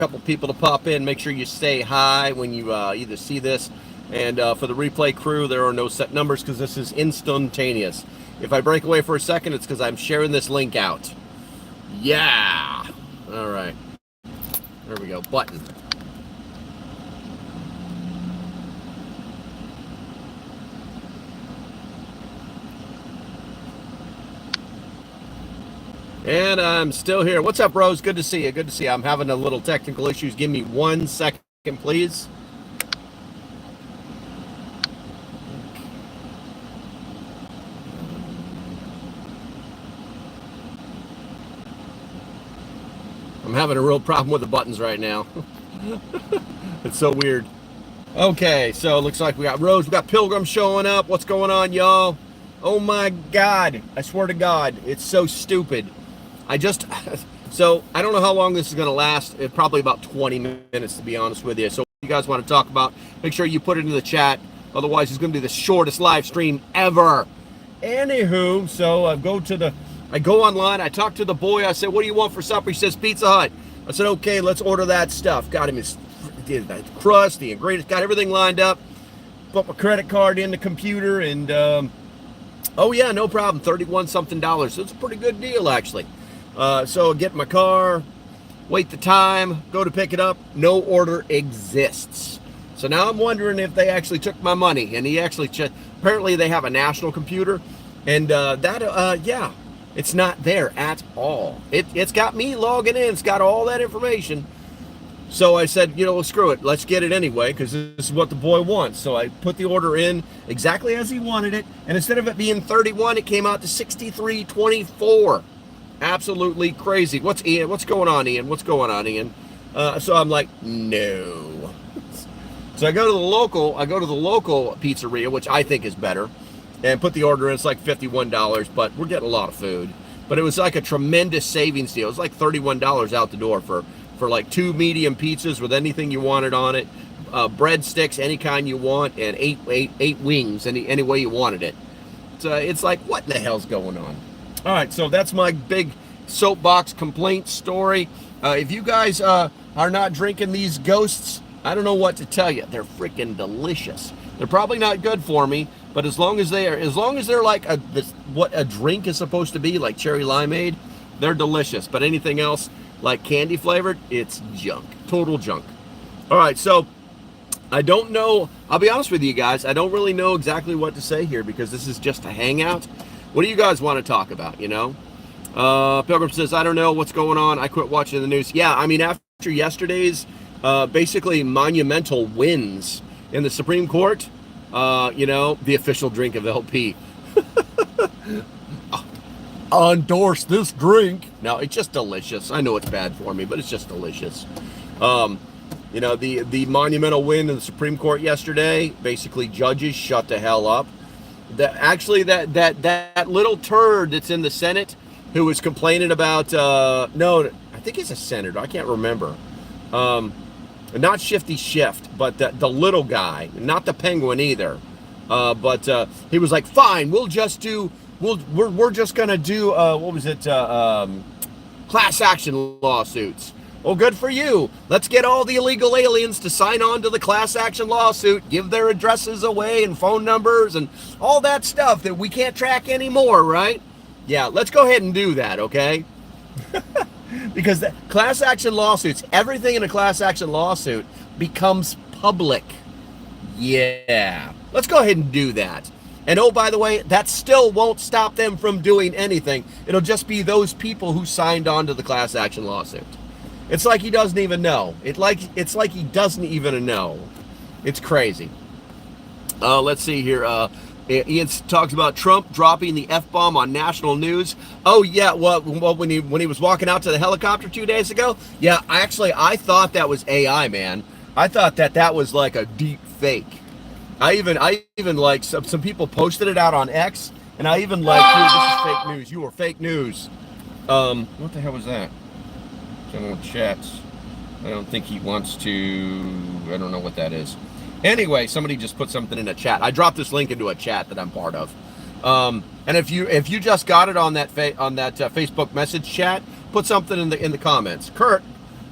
couple people to pop in. Make sure you say hi when you either see this. And for the replay crew, there are no set numbers because this is instantaneous. If I break away for a second, it's because I'm sharing this link out. Yeah. All right. There we go. Button. And I'm still here. What's up, Rose? Good to see you. Good to see you. I'm having a little technical issues. Give me 1 second, please. I'm having a real problem with the buttons right now. It's so weird. Okay, so it looks like we got Rose. We got Pilgrim showing up. What's going on, y'all? Oh my God. I swear to God, it's so stupid. So I don't know how long this is going to last. Probably about 20 minutes, to be honest with you. So if you guys want to talk about, make sure you put it in the chat. Otherwise, it's going to be the shortest live stream ever. Anywho, so I go online. I talk to the boy. I said, what do you want for supper? He says, Pizza Hut. I said, okay, let's order that stuff. Got him his crust, the ingredients, got everything lined up. Put my credit card in the computer and, oh yeah, no problem. 31 something dollars. So it's a pretty good deal, actually. So get in my car, wait the time, go to pick it up. No order exists. So now I'm wondering if they actually took my money. And he actually apparently they have a national computer, and yeah, it's not there at all. It's got me logging in. It's got all that information. So I said, screw it. Let's get it anyway, because this is what the boy wants. So I put the order in exactly as he wanted it. And instead of it being 31, it came out to 63.24. Absolutely crazy. What's going on, Ian? What's going on, Ian? So I'm like, no. So I go to the local pizzeria, which I think is better, and put the order in. It's like $51, but we're getting a lot of food. But it was like a tremendous savings deal. It was like $31 out the door for like 2 medium pizzas with anything you wanted on it, breadsticks, any kind you want, and eight wings, any way you wanted it. So it's like, what the hell's going on? All right, so that's my big soapbox complaint story. If you guys are not drinking these ghosts, I don't know what to tell you. They're freaking delicious. They're probably not good for me, but as long as they're like what a drink is supposed to be, like cherry limeade, they're delicious. But anything else like candy flavored, it's junk, total junk. All right, so I don't know. I'll be honest with you guys. I don't really know exactly what to say here because this is just a hangout. What do you guys want to talk about, Pilgrim says, I don't know what's going on. I quit watching the news. Yeah, I mean, after yesterday's basically monumental wins in the Supreme Court, the official drink of LP. I endorse this drink. No, it's just delicious. I know it's bad for me, but it's just delicious. The monumental win in the Supreme Court yesterday, basically judges shut the hell up. That little turd that's in the Senate who was complaining about no, I think he's a senator. I can't remember. Not Shifty Shift, but the little guy, not the penguin either. But he was like, fine, we're just gonna do what was it? Class action lawsuits. Well, good for you. Let's get all the illegal aliens to sign on to the class action lawsuit, give their addresses away and phone numbers and all that stuff that we can't track anymore, right? Yeah, let's go ahead and do that, okay? Because the class action lawsuits, everything in a class action lawsuit becomes public. Yeah, let's go ahead and do that. And oh, by the way, that still won't stop them from doing anything. It'll just be those people who signed on to the class action lawsuit. It's like he doesn't even know. It's like he doesn't even know. It's crazy. Let's see here. Ian talks about Trump dropping the F-bomb on national news. Oh yeah, well when he was walking out to the helicopter 2 days ago. Yeah, I thought that was AI, man. I thought that was like a deep fake. I even like some people posted it out on X, and I even like, dude, this is fake news. You are fake news. What the hell was that? Someone chats. I don't think he wants to. I don't know what that is. Anyway, somebody just put something in a chat. I dropped this link into a chat that I'm part of. And if you just got it on that Facebook message chat, put something in the comments. Kurt,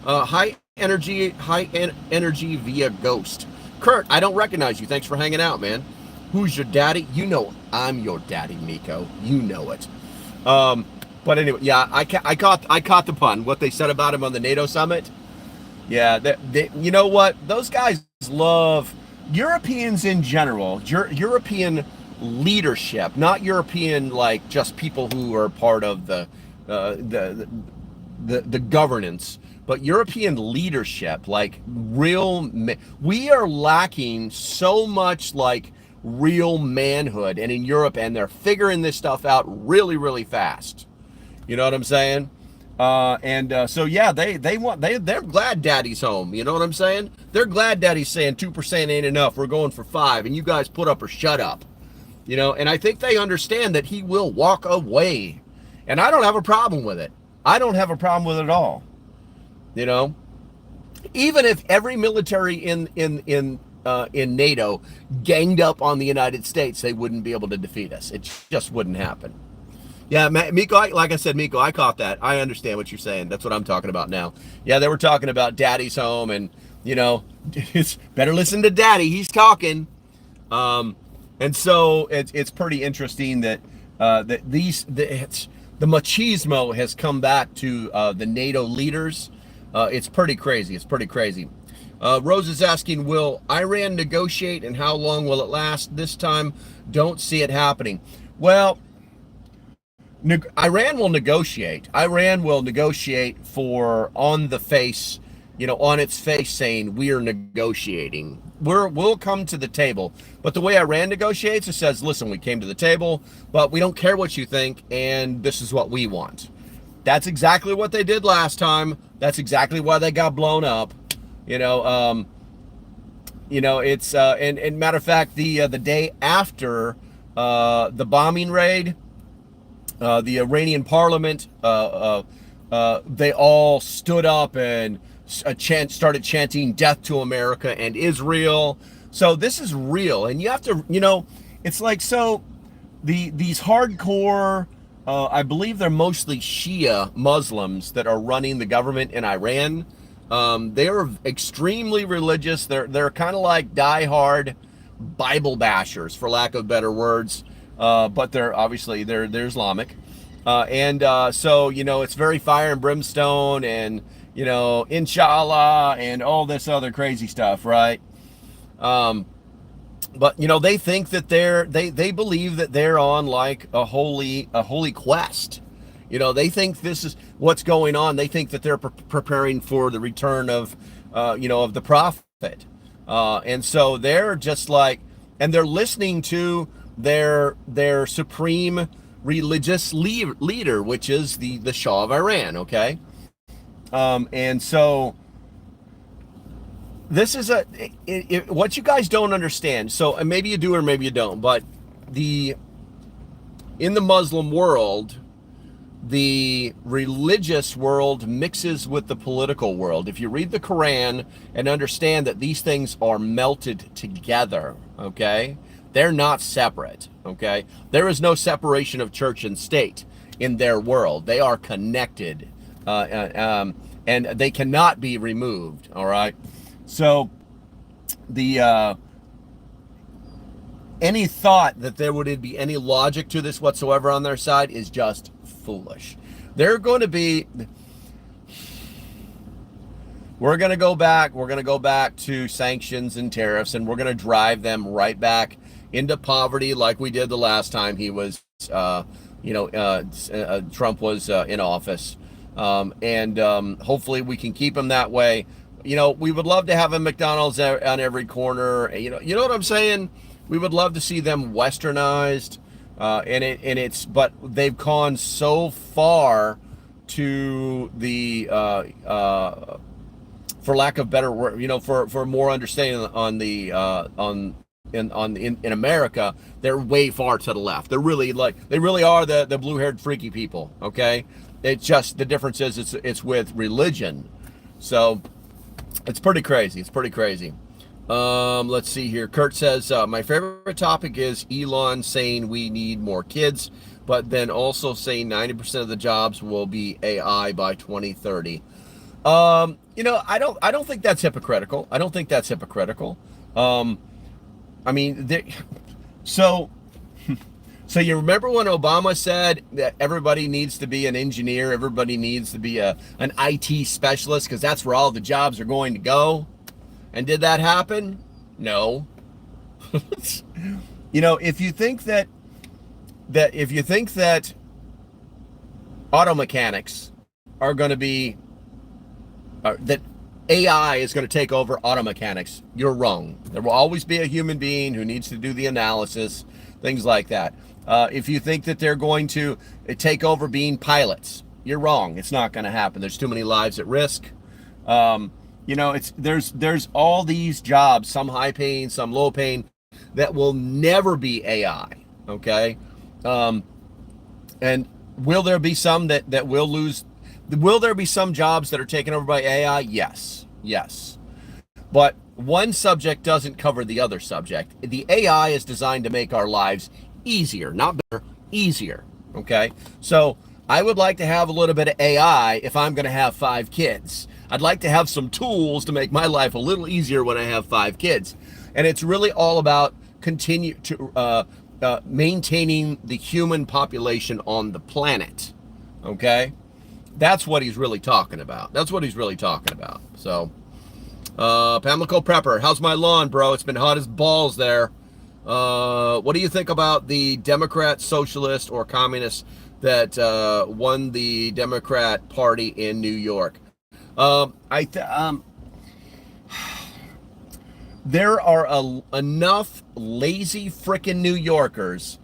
hi energy via ghost. Kurt, I don't recognize you. Thanks for hanging out, man. Who's your daddy? You know I'm your daddy, Miko. You know it. But anyway, yeah, I caught the pun. What they said about him on the NATO summit. Yeah, you know what? Those guys love Europeans in general. European leadership, not European like just people who are part of the governance, but European leadership, like we are lacking so much like real manhood and in Europe, and they're figuring this stuff out really, really fast. You know what I'm saying? So yeah, they're glad daddy's home. You know what I'm saying? They're glad daddy's saying 2% ain't enough. We're going for 5, and you guys put up or shut up. You know, and I think they understand that he will walk away, and I don't have a problem with it. I don't have a problem with it at all. You know, even if every military in NATO ganged up on the United States, they wouldn't be able to defeat us. It just wouldn't happen. Yeah, Miko, like I said, Miko, I caught that. I understand what you're saying. That's what I'm talking about now. Yeah, they were talking about daddy's home, and, you know, it's better listen to daddy. He's talking. And so it's pretty interesting that the machismo has come back to the NATO leaders. It's pretty crazy. It's pretty crazy. Rose is asking, will Iran negotiate, and how long will it last? This time, don't see it happening. Well, Iran will negotiate. Iran will negotiate for on its face saying we are negotiating. We'll come to the table. But the way Iran negotiates, it says, listen, we came to the table, but we don't care what you think, and this is what we want. That's exactly what they did last time. That's exactly why they got blown up. It's and matter of fact, the day after the bombing raid, the Iranian parliament, they all stood up and started chanting death to America and Israel. So this is real, and you have to, it's like, so these hardcore, I believe they're mostly Shia Muslims that are running the government in Iran. They are extremely religious. They're kind of like diehard Bible bashers, for lack of better words. But they're Islamic. So, it's very fire and brimstone and, inshallah and all this other crazy stuff, right? But, they think that they believe that they're on like a holy quest. They think this is what's going on. They think that they're preparing for the return of, of the prophet. And so they're just like, and they're listening to their supreme religious leader, which is the Shah of Iran. Okay. And so this is what you guys don't understand. So and maybe you do, or maybe you don't, but in the Muslim world, the religious world mixes with the political world. If you read the Quran and understand that these things are melted together, okay? They're not separate, okay? There is no separation of church and state in their world. They are connected, and they cannot be removed, all right? So any thought that there would be any logic to this whatsoever on their side is just foolish. We're going to go back to sanctions and tariffs, and we're going to drive them right back into poverty like we did the last time he was Trump was in office, and hopefully we can keep him that way. We would love to have a McDonald's on every corner. You know what I'm saying? We would love to see them westernized. But they've gone so far to the, for lack of better word, for more understanding in America, they're way far to the left. They really are the blue-haired freaky people. Okay. It's just, the difference is it's with religion. So it's pretty crazy. Let's see here. Kurt says, my favorite topic is Elon saying we need more kids, but then also saying 90% of the jobs will be AI by 2030. I don't think that's hypocritical. I don't think that's hypocritical. Um, I mean, so so you remember when Obama said that everybody needs to be an engineer, everybody needs to be an IT specialist because that's where all the jobs are going to go? And did that happen? No. If you think that auto mechanics are going to be that AI is going to take over auto mechanics, you're wrong. There will always be a human being who needs to do the analysis, things like that. If you think that they're going to take over being pilots, you're wrong. It's not going to happen. There's too many lives at risk. There's all these jobs, some high paying, some low paying, that will never be AI. Okay, and will there be some that will lose? Will there be some jobs that are taken over by AI? Yes. But one subject doesn't cover the other subject. The AI is designed to make our lives easier, not better, easier. Okay? So I would like to have a little bit of AI if I'm going to have 5 kids. I'd like to have some tools to make my life a little easier when I have 5 kids. And it's really all about maintaining the human population on the planet. Okay? That's what he's really talking about. So, Pamlico Prepper, how's my lawn, bro? It's been hot as balls there. What do you think about the Democrat, socialist, or communist that won the Democrat Party in New York? There are enough lazy frickin' New Yorkers,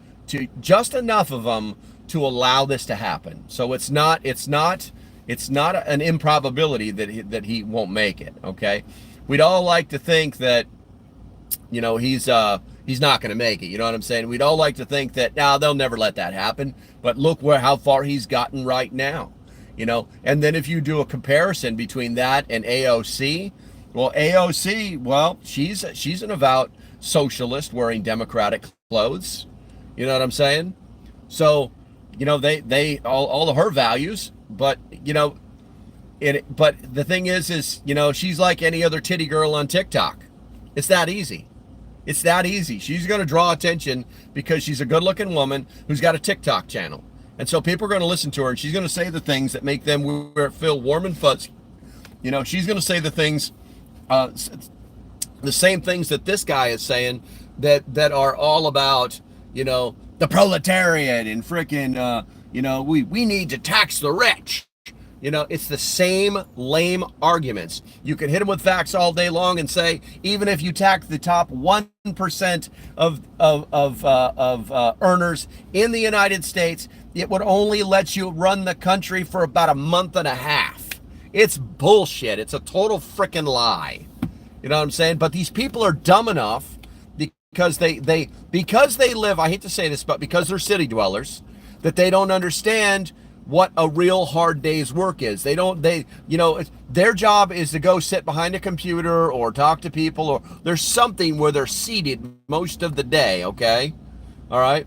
just enough of them to allow this to happen. So it's not an improbability that he won't make it. Okay, we'd all like to think that he's not going to make it. You know what I'm saying? We'd all like to think that they'll never let that happen. But look how far he's gotten right now. And then if you do a comparison between that and AOC, she's an avowed socialist wearing Democratic clothes. You know what I'm saying? So, they all of her values, but but the thing is she's like any other titty girl on TikTok. It's that easy. She's going to draw attention because she's a good-looking woman who's got a TikTok channel. And so people are going to listen to her, and she's going to say the things that make them feel warm and fuzzy. She's going to say the things, the same things that this guy is saying that are all about, the proletariat and frickin', we need to tax the rich. It's the same lame arguments. You can hit them with facts all day long and say, even if you tax the top 1% of earners in the United States, it would only let you run the country for about a month and a half. It's bullshit. It's a total frickin' lie. You know what I'm saying? But these people are dumb enough because they live, I hate to say this, but because they're city dwellers, that they don't understand what a real hard day's work is. Their job is to go sit behind a computer or talk to people, or there's something where they're seated most of the day, okay? All right?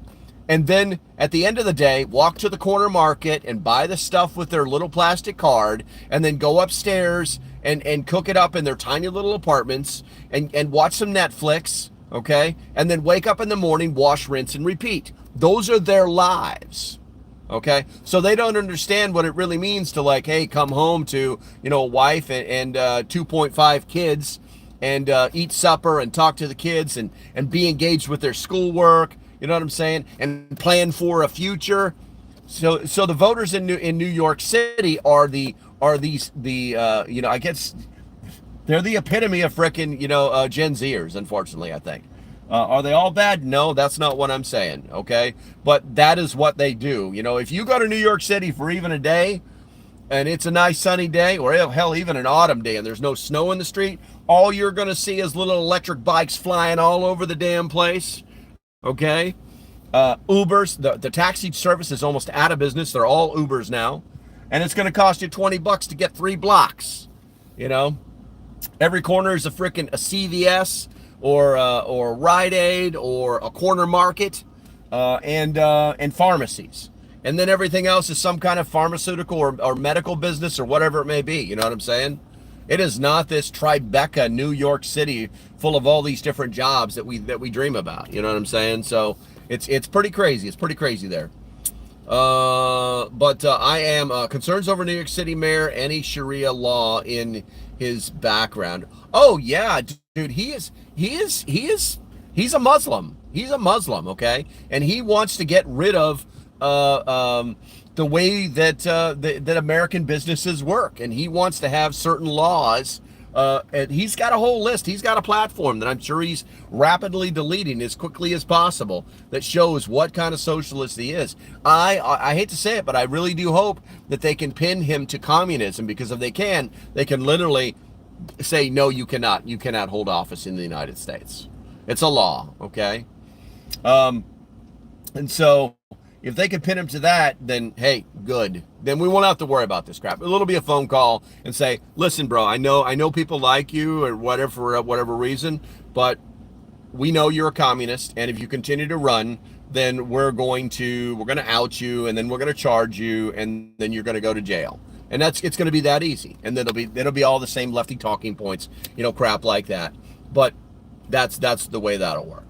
And then at the end of the day, walk to the corner market and buy the stuff with their little plastic card, and then go upstairs and cook it up in their tiny little apartments and watch some Netflix, okay? And then wake up in the morning, wash, rinse, and repeat. Those are their lives. Okay, so they don't understand what it really means to, like, hey, come home to, a wife and 2.5 kids and eat supper and talk to the kids and be engaged with their schoolwork. You know what I'm saying? And plan for a future. So the voters in New York City are I guess they're the epitome of frickin' Gen Zers. Unfortunately, I think. Are they all bad? No, that's not what I'm saying, okay? But that is what they do. If you go to New York City for even a day, and it's a nice sunny day, or hell, even an autumn day, and there's no snow in the street, all you're going to see is little electric bikes flying all over the damn place, okay? Ubers, the taxi service is almost out of business. They're all Ubers now. And it's going to cost you $20 to get 3 blocks, Every corner is a CVS, or Rite Aid, or a corner market, and pharmacies. and then everything else is some kind of pharmaceutical or medical business or whatever it may be. You know what I'm saying? It is not this Tribeca, New York City, full of all these different jobs that we dream about. You know what I'm saying? So it's pretty crazy. It's pretty crazy there. But I am concerns over New York City mayor, any Sharia law in his background. Oh yeah, dude, he's a Muslim. He's a Muslim, okay, and he wants to get rid of the way that that American businesses work, and he wants to have certain laws. And he's got a whole list. He's got a platform that I'm sure he's rapidly deleting as quickly as possible that shows what kind of socialist he is. I hate to say it, but I really do hope that they can pin him to communism, because if they can literally say, no, you cannot hold office in the United States. It's a law, okay? And so if they could pin him to that, then hey, good. Then we won't have to worry about this crap. It'll be a phone call and say, listen, bro, I know people like you or whatever for whatever reason, but we know you're a communist, and if you continue to run, then we're going to out you, and then we're going to charge you, and then you're going to go to jail. And it's going to be that easy. And then it'll be all the same lefty talking points, crap like that. But that's the way that'll work,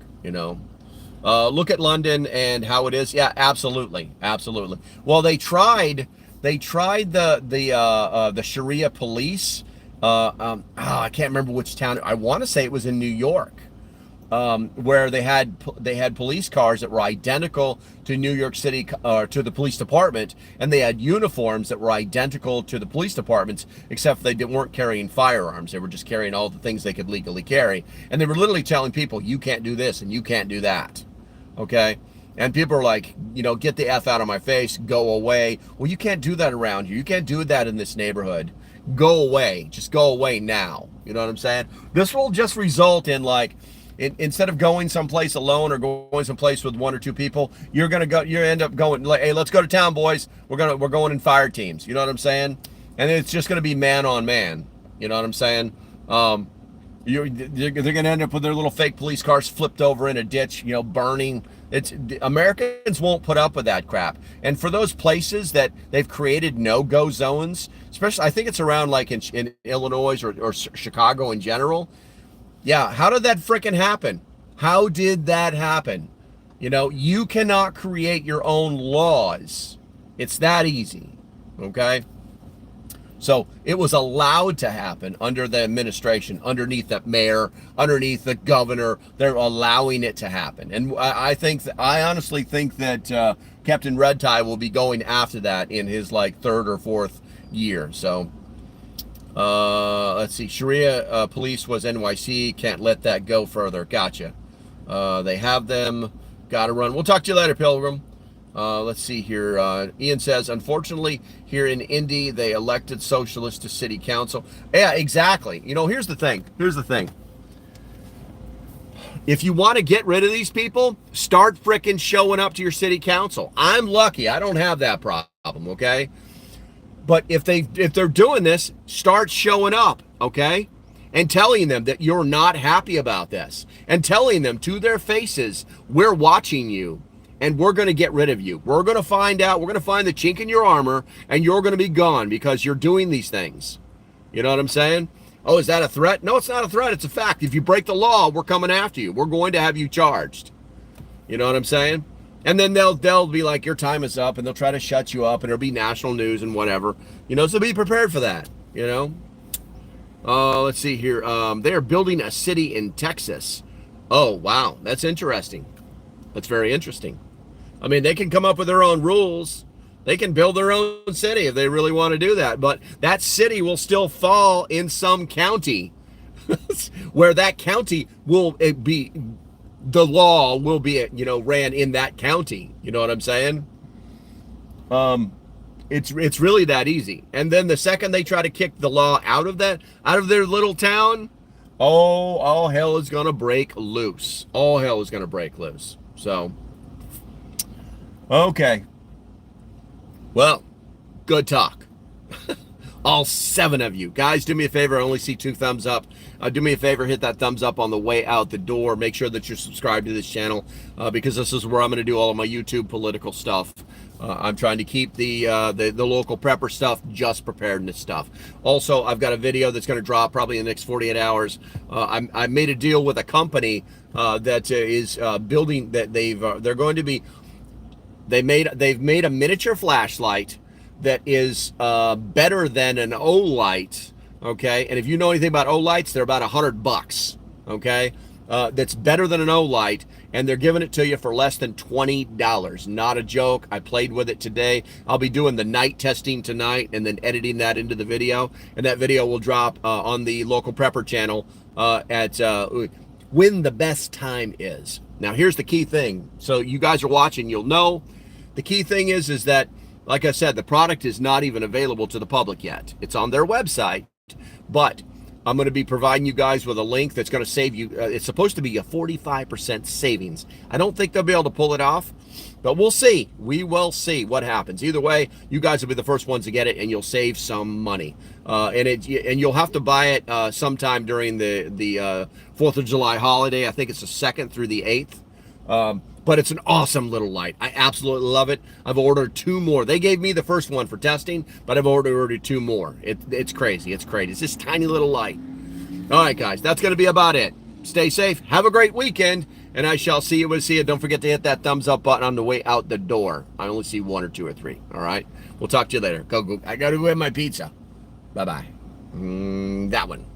Look at London and how it is. Yeah, absolutely. Well, they tried the Sharia police. I can't remember which town. I want to say it was in New York, where they had police cars that were identical to New York City, to the police department, and they had uniforms that were identical to the police departments, except they weren't carrying firearms. They were just carrying all the things they could legally carry, and they were literally telling people, you can't do this and you can't do that. Okay, and people are like, get the F out of my face, go away. Well, you can't do that around here. You can't do that in this neighborhood. Go away. Just go away now. You know what I'm saying? This will just result in, like, instead of going someplace alone or going someplace with one or two people, you end up going, like, hey, let's go to town, boys. We're going in fire teams. You know what I'm saying? And it's just going to be man on man. You know what I'm saying? They're going to end up with their little fake police cars flipped over in a ditch, burning. Americans won't put up with that crap. And for those places that they've created no-go zones, especially, I think it's around like in Illinois or Chicago in general. Yeah, how did that frickin' happen? How did that happen? You cannot create your own laws. It's that easy, okay? So it was allowed to happen under the administration, underneath the mayor, underneath the governor. They're allowing it to happen. And I honestly think that Captain Red Tie will be going after that in his third or fourth year. So let's see. Sharia police was NYC. Can't let that go further. Gotcha. They have them. Got to run. We'll talk to you later, Pilgrim. Let's see here. Ian says, unfortunately, here in Indy, they elected socialists to city council. Yeah, exactly. Here's the thing. If you want to get rid of these people, start frickin' showing up to your city council. I'm lucky. I don't have that problem, okay? But if they're doing this, start showing up, okay? And telling them that you're not happy about this. And telling them to their faces, we're watching you. And we're going to get rid of you. We're going to find the chink in your armor, and you're going to be gone because you're doing these things. You know what I'm saying? Oh, is that a threat? No, it's not a threat. It's a fact. If you break the law, we're coming after you. We're going to have you charged. You know what I'm saying? And then they'll be like, your time is up, and they'll try to shut you up, and it'll be national news and whatever. So be prepared for that. Let's see here. They are building a city in Texas. Oh, wow. That's interesting. That's very interesting. I mean, they can come up with their own rules. They can build their own city if they really want to do that. But that city will still fall in some county where that county will be, the law will be, ran in that county. You know what I'm saying? It's really that easy. And then the second they try to kick the law out of their little town, all hell is going to break loose. All hell is going to break loose. So, okay. Well, good talk. All 7 of you. Guys, do me a favor. I only see 2 thumbs up. Do me a favor, hit that thumbs up on the way out the door. Make sure that you're subscribed to this channel because this is where I'm going to do all of my YouTube political stuff. I'm trying to keep the local prepper stuff, just preparedness stuff. Also, I've got a video that's going to drop probably in the next 48 hours. I made a deal with a company that is building that they've made a miniature flashlight that is better than an Olight, okay? And if you know anything about Olights, they're about $100, okay? That's better than an Olight, and they're giving it to you for less than $20. Not a joke. I played with it today. I'll be doing the night testing tonight and then editing that into the video, and that video will drop on the local prepper channel at when the best time is. Now, here's the key thing. So you guys are watching, you'll know. The key thing is that, like I said, the product is not even available to the public yet. It's on their website, but I'm going to be providing you guys with a link that's going to save you. It's supposed to be a 45% savings. I don't think they'll be able to pull it off, but we'll see. We will see what happens. Either way, you guys will be the first ones to get it, and you'll save some money. And you'll have to buy it sometime during the 4th of July holiday. I think it's the 2nd through the 8th. But it's an awesome little light. I absolutely love it. I've ordered 2 more. They gave me the first one for testing, but I've ordered 2 more. It's crazy. It's crazy. It's this tiny little light. All right, guys, that's going to be about it. Stay safe. Have a great weekend, and I shall see you when I see you. Don't forget to hit that thumbs up button on the way out the door. I only see 1 or 2 or 3. All right? We'll talk to you later. Go. I got to go get my pizza. Bye-bye. That one.